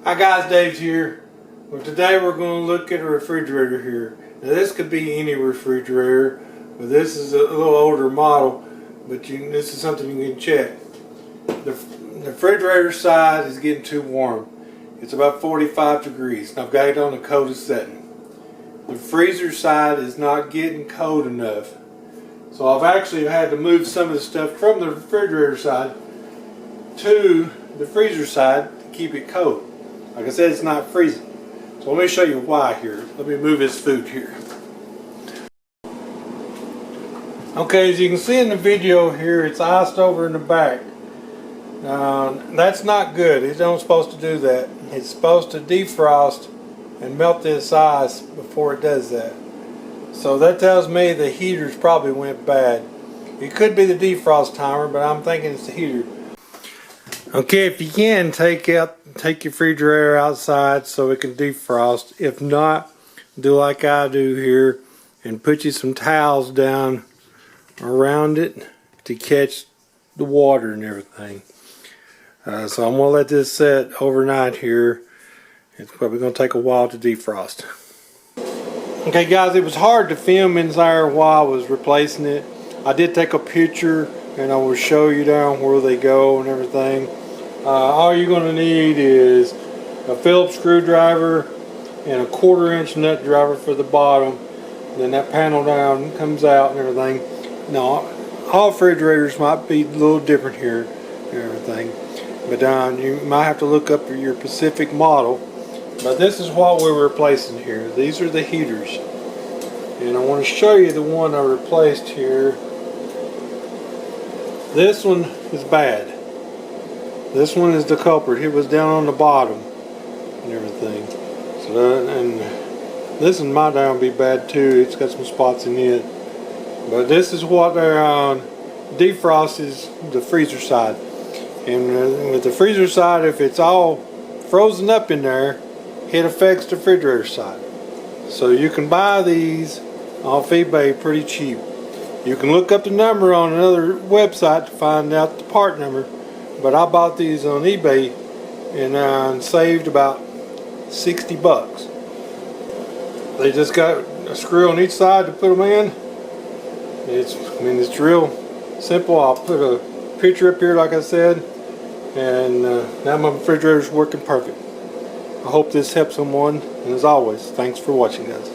Hi guys, Dave's here. Well, today we're going to look at a refrigerator here. Now this could be any refrigerator, but this is a little older model, but this is something you can check. The refrigerator side is getting too warm. It's about 45 degrees. I've got it on the coldest setting. The freezer side is not getting cold enough. So I've actually had to move some of the stuff from the refrigerator side to the freezer side to keep it cold. Like I said, it's not freezing. So let me show you why here. Let me move this food here. Okay, as you can see in the video here, it's iced over in the back. That's not good. It's not supposed to do that. It's supposed to defrost and melt this ice before it does that. So that tells me the heaters probably went bad. It could be the defrost timer, but I'm thinking it's the heater. Okay, if you can, take your refrigerator outside so it can defrost. If not, do like I do here and put you some towels down around it to catch the water and everything. So I'm going to let this set overnight here. It's probably going to take a while to defrost. Okay guys, it was hard to film inside while I was replacing it. I did take a picture and I will show you down where they go and everything. All you're going to need is a Phillips screwdriver and a 1/4 inch nut driver for the bottom. Then that panel down comes out and everything. Now, all refrigerators might be a little different here and everything. But you might have to look up your specific model. But this is what we're replacing here. These are the heaters. And I want to show you the one I replaced here. This one is bad. This one is the culprit. It was down on the bottom and everything. So and this one might down be bad too. It's got some spots in it. But this is what they're on. Defrost is the freezer side. And with the freezer side, if it's all frozen up in there, it affects the refrigerator side. So you can buy these off eBay pretty cheap. You can look up the number on another website to find out the part number. But I bought these on eBay and saved about 60 bucks. They just got a screw on each side to put them in. It's real simple. I'll put a picture up here like I said. And now my refrigerator is working perfect. I hope this helps someone. And as always, thanks for watching guys.